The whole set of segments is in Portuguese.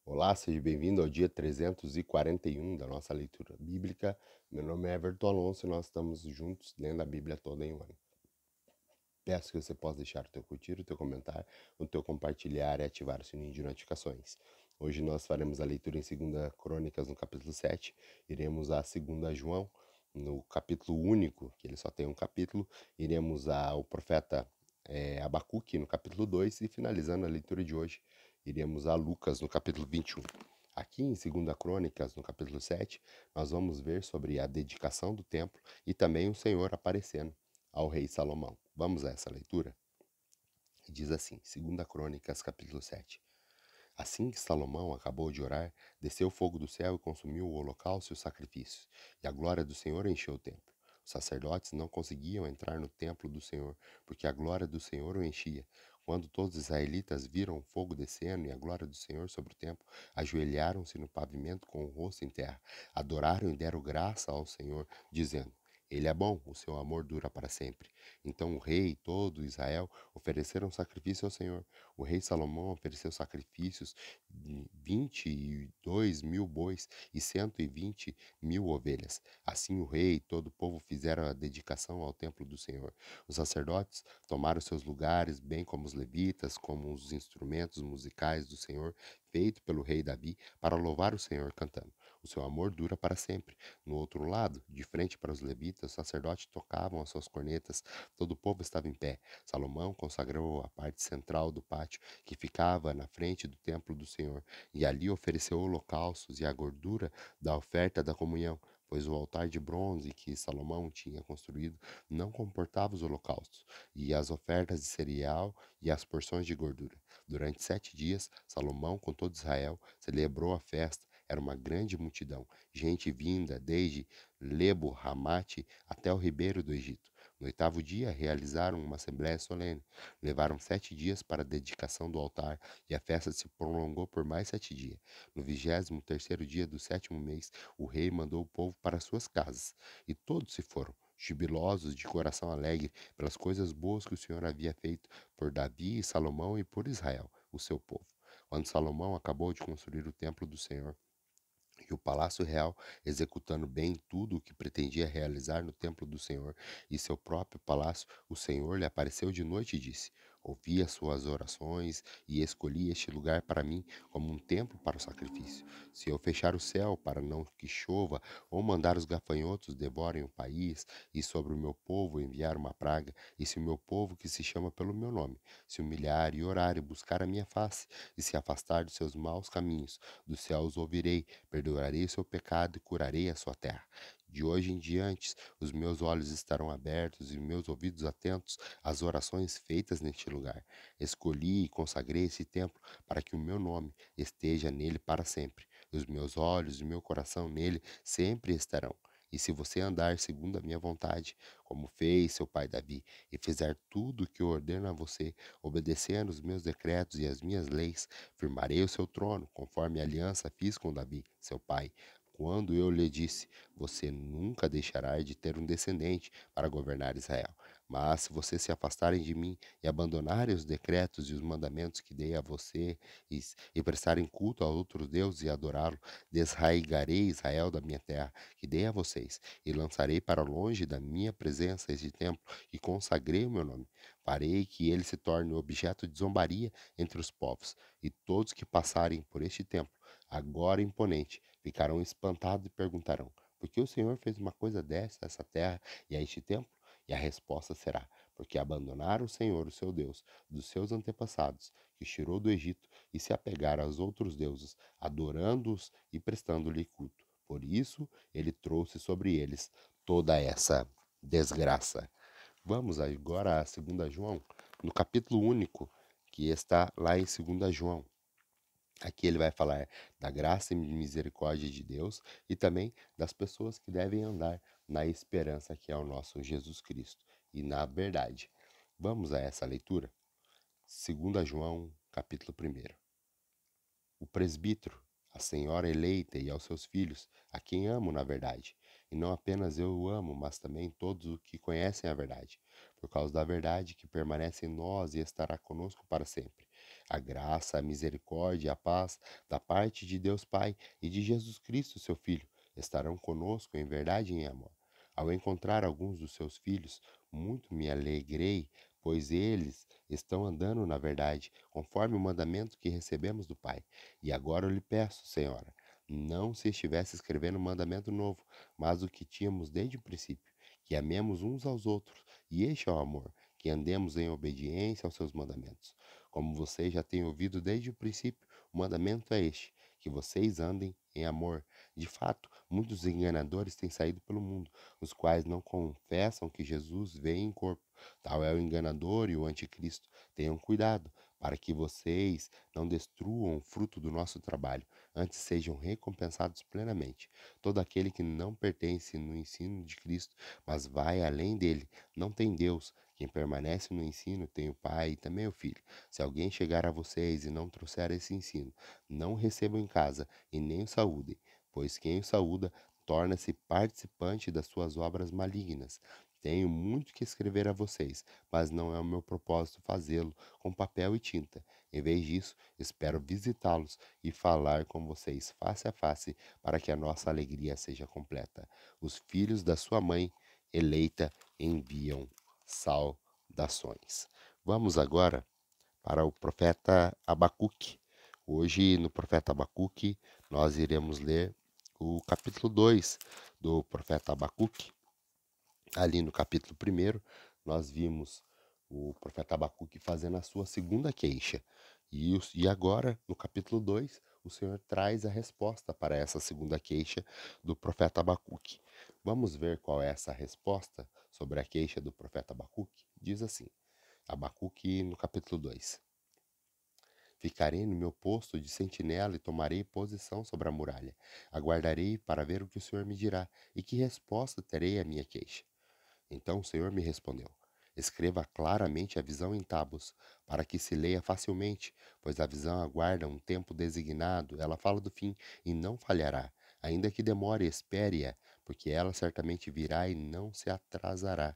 Olá, seja bem-vindo ao dia 341 da nossa leitura bíblica. Meu nome é Everton Alonso e nós estamos juntos lendo a Bíblia toda em um ano. Peço que você possa deixar o teu curtir, o teu comentário, o teu compartilhar e ativar o sininho de notificações. Hoje nós faremos a leitura em 2 Crônicas, no capítulo 7. Iremos a 2 João, no capítulo único, que ele só tem um capítulo. Iremos ao profeta Abacuque, no capítulo 2. E finalizando a leitura de hoje, iremos a Lucas, no capítulo 21. Aqui em 2 Crônicas, no capítulo 7, nós vamos ver sobre a dedicação do templo e também o Senhor aparecendo ao rei Salomão. Vamos a essa leitura? Diz assim, 2 Crônicas, capítulo 7. Assim que Salomão acabou de orar, desceu fogo do céu e consumiu o holocausto e os sacrifícios, e a glória do Senhor encheu o templo. Os sacerdotes não conseguiam entrar no templo do Senhor, porque a glória do Senhor o enchia. Quando todos os israelitas viram o fogo descendo e a glória do Senhor sobre o templo, ajoelharam-se no pavimento com o rosto em terra, adoraram e deram graça ao Senhor, dizendo: Ele é bom, o seu amor dura para sempre. Então o rei e todo Israel ofereceram sacrifício ao Senhor. O rei Salomão ofereceu sacrifícios de 22.000 bois e 120.000 ovelhas. Assim o rei e todo o povo fizeram a dedicação ao templo do Senhor. Os sacerdotes tomaram seus lugares, bem como os levitas, como os instrumentos musicais do Senhor, feito pelo rei Davi, para louvar o Senhor cantando. O seu amor dura para sempre. No outro lado, de frente para os levitas, os sacerdotes tocavam as suas cornetas. Todo o povo estava em pé. Salomão consagrou a parte central do pátio que ficava na frente do templo do Senhor, e ali ofereceu holocaustos e a gordura da oferta da comunhão, pois o altar de bronze que Salomão tinha construído não comportava os holocaustos, e as ofertas de cereal e as porções de gordura. Durante 7 dias, Salomão, com todo Israel, celebrou a festa. Era uma grande multidão, gente vinda desde Lebo Ramate até o ribeiro do Egito. No 8º dia, realizaram uma assembléia solene. Levaram 7 dias para a dedicação do altar, e a festa se prolongou por mais 7 dias. No 23º dia do 7º mês, o rei mandou o povo para suas casas, e todos se foram, jubilosos, de coração alegre, pelas coisas boas que o Senhor havia feito por Davi e Salomão e por Israel, o seu povo. Quando Salomão acabou de construir o templo do Senhor e o palácio real, executando bem tudo o que pretendia realizar no templo do Senhor e seu próprio palácio, o Senhor lhe apareceu de noite e disse: Ouvi as suas orações e escolhi este lugar para mim como um templo para o sacrifício. Se eu fechar o céu para não que chova, ou mandar os gafanhotos devorem o país, e sobre o meu povo enviar uma praga, e se o meu povo que se chama pelo meu nome se humilhar e orar e buscar a minha face, e se afastar dos seus maus caminhos, dos céus ouvirei, perdoarei o seu pecado e curarei a sua terra. De hoje em diante, os meus olhos estarão abertos e meus ouvidos atentos às orações feitas neste lugar. Escolhi e consagrei esse templo para que o meu nome esteja nele para sempre. Os meus olhos e meu coração nele sempre estarão. E se você andar segundo a minha vontade, como fez seu pai Davi, e fizer tudo o que eu ordeno a você, obedecendo os meus decretos e as minhas leis, firmarei o seu trono, conforme a aliança fiz com Davi, seu pai, quando eu lhe disse: Você nunca deixará de ter um descendente para governar Israel. Mas se vocês se afastarem de mim e abandonarem os decretos e os mandamentos que dei a você e prestarem culto a outros deuses e adorá-lo, desraigarei Israel da minha terra, que dei a vocês, e lançarei para longe da minha presença este templo e consagrei o meu nome. Farei que ele se torne objeto de zombaria entre os povos, e todos que passarem por este templo, agora imponente, ficarão espantados e perguntarão: Por que o Senhor fez uma coisa dessa a essa terra e a este templo? E a resposta será: Porque abandonaram o Senhor, o seu Deus, dos seus antepassados, que os tirou do Egito, e se apegaram aos outros deuses, adorando-os e prestando-lhe culto. Por isso, ele trouxe sobre eles toda essa desgraça. Vamos agora a 2 João, no capítulo único, que está lá em 2 João. Aqui ele vai falar da graça e misericórdia de Deus e também das pessoas que devem andar na esperança que é o nosso Jesus Cristo e na verdade. Vamos a essa leitura? 2 João, capítulo 1. O presbítero, a senhora eleita e aos seus filhos, a quem amo na verdade. E não apenas eu o amo, mas também todos os que conhecem a verdade, por causa da verdade que permanece em nós e estará conosco para sempre. A graça, a misericórdia e a paz da parte de Deus Pai e de Jesus Cristo, seu Filho, estarão conosco em verdade e em amor. Ao encontrar alguns dos seus filhos, muito me alegrei, pois eles estão andando na verdade, conforme o mandamento que recebemos do Pai. E agora eu lhe peço, Senhora, não se estivesse escrevendo um mandamento novo, mas o que tínhamos desde o princípio, que amemos uns aos outros, e este é o amor, que andemos em obediência aos seus mandamentos. Como vocês já têm ouvido desde o princípio, o mandamento é este, que vocês andem em amor. De fato, muitos enganadores têm saído pelo mundo, os quais não confessam que Jesus veio em corpo. Tal é o enganador e o anticristo. Tenham cuidado, para que vocês não destruam o fruto do nosso trabalho, antes sejam recompensados plenamente. Todo aquele que não pertence no ensino de Cristo, mas vai além dele, não tem Deus. Quem permanece no ensino tem o Pai e também o Filho. Se alguém chegar a vocês e não trouxer esse ensino, não o recebam em casa e nem o saúdem, pois quem o saúda torna-se participante das suas obras malignas. Tenho muito que escrever a vocês, mas não é o meu propósito fazê-lo com papel e tinta. Em vez disso, espero visitá-los e falar com vocês face a face, para que a nossa alegria seja completa. Os filhos da sua mãe eleita enviam saudações. Vamos agora para o profeta Abacuque. Hoje, no profeta Abacuque, nós iremos ler o capítulo 2 do profeta Abacuque. Ali no capítulo 1, nós vimos o profeta Abacuque fazendo a sua segunda queixa. E agora, no capítulo 2, o Senhor traz a resposta para essa segunda queixa do profeta Abacuque. Vamos ver qual é essa resposta sobre a queixa do profeta Abacuque? Diz assim, Abacuque no capítulo 2. Ficarei no meu posto de sentinela e tomarei posição sobre a muralha. Aguardarei para ver o que o Senhor me dirá e que resposta terei à minha queixa. Então o Senhor me respondeu: Escreva claramente a visão em tábuas, para que se leia facilmente, pois a visão aguarda um tempo designado, ela fala do fim e não falhará. Ainda que demore, espere-a, porque ela certamente virá e não se atrasará.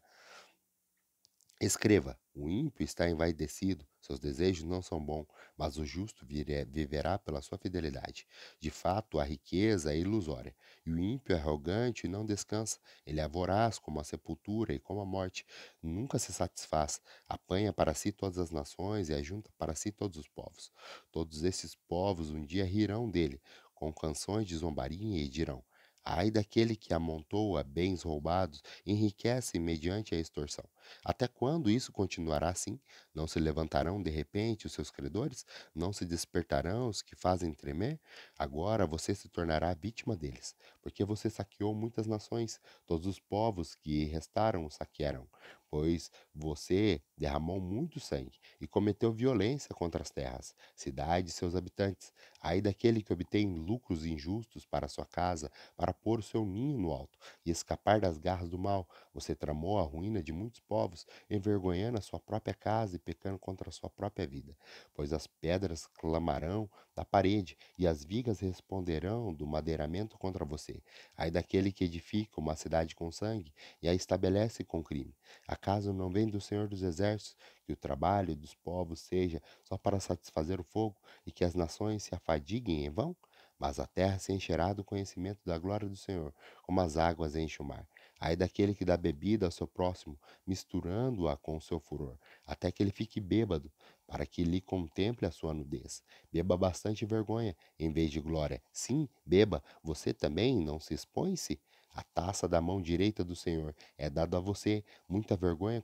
Escreva: o ímpio está envaidecido, seus desejos não são bons, mas o justo viverá pela sua fidelidade. De fato, a riqueza é ilusória, e o ímpio é arrogante e não descansa. Ele é voraz como a sepultura e como a morte. Nunca se satisfaz. Apanha para si todas as nações e ajunta para si todos os povos. Todos esses povos um dia rirão dele, com canções de zombaria e dirão: Ai daquele que amontoa bens roubados, enriquece mediante a extorsão. Até quando isso continuará assim? Não se levantarão de repente os seus credores? Não se despertarão os que fazem tremer? Agora você se tornará vítima deles, porque você saqueou muitas nações, todos os povos que restaram o saquearam, pois você derramou muito sangue e cometeu violência contra as terras, cidades e seus habitantes. Ai daquele que obtém lucros injustos para sua casa, para pôr o seu ninho no alto e escapar das garras do mal. Você tramou a ruína de muitos povos, envergonhando a sua própria casa e pecando contra a sua própria vida. Pois as pedras clamarão da parede e as vigas responderão do madeiramento contra você. Ai daquele que edifica uma cidade com sangue e a estabelece com crime. Acaso não vem do Senhor dos Exércitos que o trabalho dos povos seja só para satisfazer o fogo e que as nações se afadiguem em vão? Mas a terra se encherá do conhecimento da glória do Senhor, como as águas enchem o mar. Ai daquele que dá bebida ao seu próximo, misturando-a com o seu furor, até que ele fique bêbado, para que lhe contemple a sua nudez. Beba bastante vergonha, em vez de glória. Sim, beba, você também não se expõe-se? A taça da mão direita do Senhor é dada a você, muita vergonha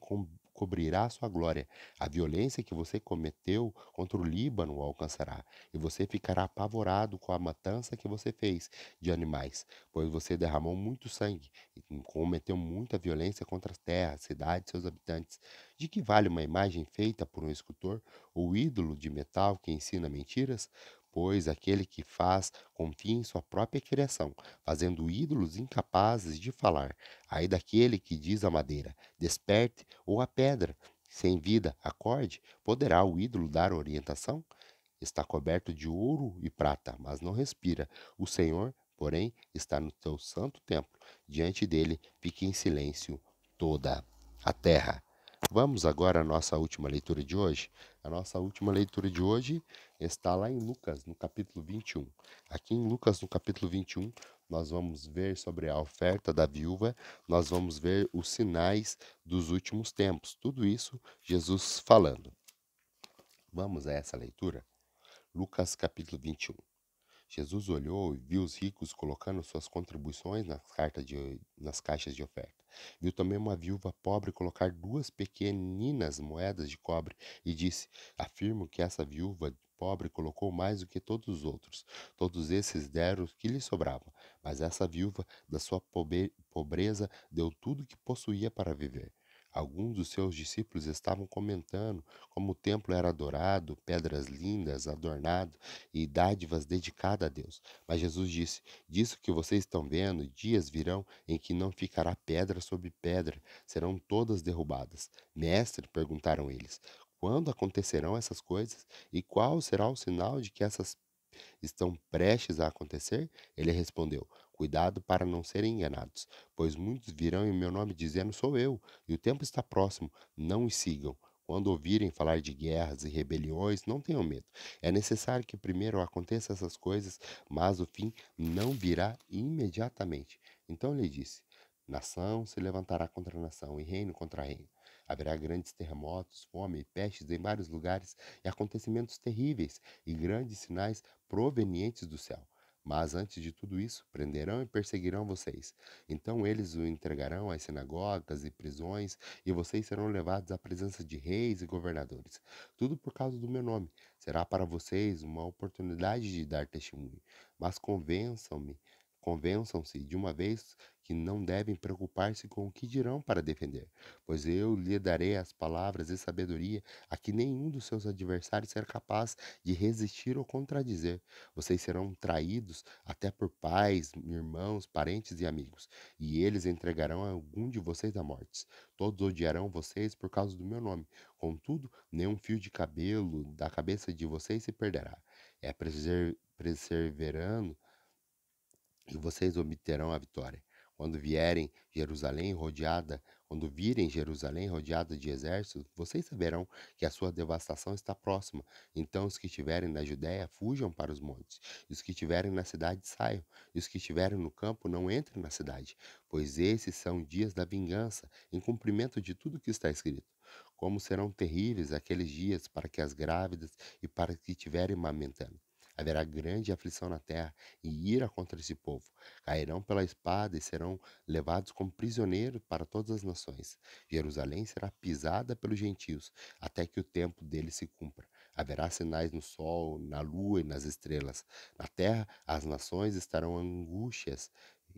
cobrirá a sua glória. A violência que você cometeu contra o Líbano o alcançará, e você ficará apavorado com a matança que você fez de animais, pois você derramou muito sangue e cometeu muita violência contra as terras, cidades e seus habitantes. De que vale uma imagem feita por um escultor ou ídolo de metal que ensina mentiras? Pois aquele que faz confia em sua própria criação, fazendo ídolos incapazes de falar. Aí daquele que diz à madeira: desperte, ou à pedra, sem vida, acorde, poderá o ídolo dar orientação? Está coberto de ouro e prata, mas não respira. O Senhor, porém, está no teu santo templo. Diante dele, fique em silêncio toda a terra. Vamos agora à nossa última leitura de hoje. A nossa última leitura de hoje está lá em Lucas, no capítulo 21. Aqui em Lucas, no capítulo 21, nós vamos ver sobre a oferta da viúva, nós vamos ver os sinais dos últimos tempos. Tudo isso Jesus falando. Vamos a essa leitura? Lucas capítulo 21. Jesus olhou e viu os ricos colocando suas contribuições nas caixas de oferta. Viu também uma viúva pobre colocar 2 pequeninas moedas de cobre e disse: Afirmo que essa viúva pobre colocou mais do que todos os outros. Todos esses deram o que lhe sobrava, mas essa viúva, da sua pobreza, deu tudo o que possuía para viver. Alguns dos seus discípulos estavam comentando como o templo era adorado, pedras lindas, adornado e dádivas dedicadas a Deus. Mas Jesus disse: Disso que vocês estão vendo, dias virão em que não ficará pedra sobre pedra, serão todas derrubadas. Mestre, perguntaram eles, quando acontecerão essas coisas? E qual será o sinal de que essas estão prestes a acontecer? Ele respondeu: Cuidado para não serem enganados, pois muitos virão em meu nome dizendo: Sou eu, e o tempo está próximo, não os sigam. Quando ouvirem falar de guerras e rebeliões, não tenham medo. É necessário que primeiro aconteçam essas coisas, mas o fim não virá imediatamente. Então ele disse: Nação se levantará contra nação e reino contra reino. Haverá grandes terremotos, fome e pestes em vários lugares e acontecimentos terríveis e grandes sinais provenientes do céu. Mas antes de tudo isso, prenderão e perseguirão vocês. Então eles o entregarão às sinagogas e prisões, e vocês serão levados à presença de reis e governadores. Tudo por causa do meu nome. Será para vocês uma oportunidade de dar testemunho. Mas convençam-se de uma vez que não devem preocupar-se com o que dirão para defender, pois eu lhe darei as palavras e sabedoria a que nenhum dos seus adversários será capaz de resistir ou contradizer. Vocês serão traídos até por pais, irmãos, parentes e amigos, e eles entregarão algum de vocês à morte. Todos odiarão vocês por causa do meu nome. Contudo, nenhum fio de cabelo da cabeça de vocês se perderá. É perseverando e vocês obterão a vitória. Quando vierem Jerusalém rodeada, quando virem Jerusalém rodeada de exércitos, vocês saberão que a sua devastação está próxima. Então os que estiverem na Judéia fujam para os montes, e os que estiverem na cidade saiam, e os que estiverem no campo não entrem na cidade, pois esses são dias da vingança, em cumprimento de tudo que está escrito. Como serão terríveis aqueles dias para que as grávidas e para que estiverem amamentando. Haverá grande aflição na terra e ira contra esse povo. Cairão pela espada e serão levados como prisioneiros para todas as nações. Jerusalém será pisada pelos gentios, até que o tempo deles se cumpra. Haverá sinais no sol, na lua e nas estrelas. Na terra, as nações estarão angústias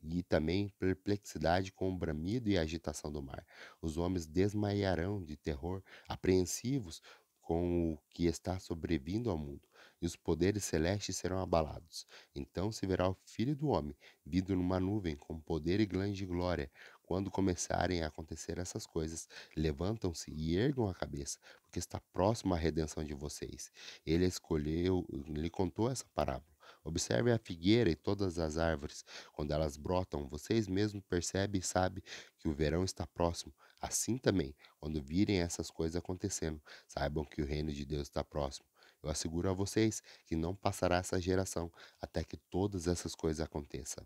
e também perplexidade com o bramido e a agitação do mar. Os homens desmaiarão de terror, apreensivos com o que está sobrevindo ao mundo, e os poderes celestes serão abalados. Então se verá o Filho do Homem, vindo numa nuvem com poder e grande glória. Quando começarem a acontecer essas coisas, levantam-se e ergam a cabeça, porque está próxima a redenção de vocês. Ele escolheu, lhe contou essa parábola. Observe a figueira e todas as árvores. Quando elas brotam, vocês mesmos percebem e sabem que o verão está próximo. Assim também, quando virem essas coisas acontecendo, saibam que o reino de Deus está próximo. Eu asseguro a vocês que não passará essa geração até que todas essas coisas aconteçam.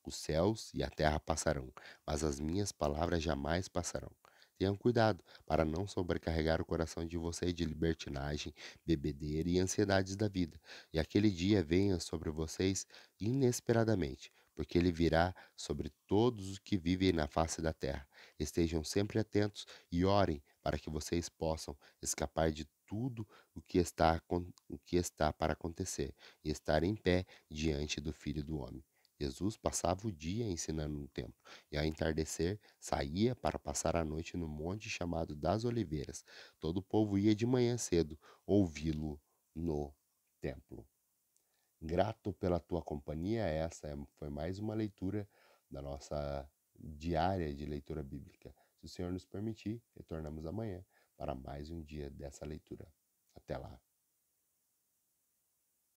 Os céus e a terra passarão, mas as minhas palavras jamais passarão. Tenham cuidado para não sobrecarregar o coração de vocês de libertinagem, bebedeira e ansiedades da vida, e aquele dia venha sobre vocês inesperadamente, porque ele virá sobre todos os que vivem na face da terra. Estejam sempre atentos e orem para que vocês possam escapar de tudo o que está para acontecer e estar em pé diante do Filho do Homem. Jesus passava o dia ensinando no templo, e ao entardecer saía para passar a noite no monte chamado das Oliveiras. Todo o povo ia de manhã cedo ouvi-lo no templo. Grato pela tua companhia, foi mais uma leitura da nossa diária de leitura bíblica. Se o Senhor nos permitir, retornamos amanhã para mais um dia dessa leitura. Até lá.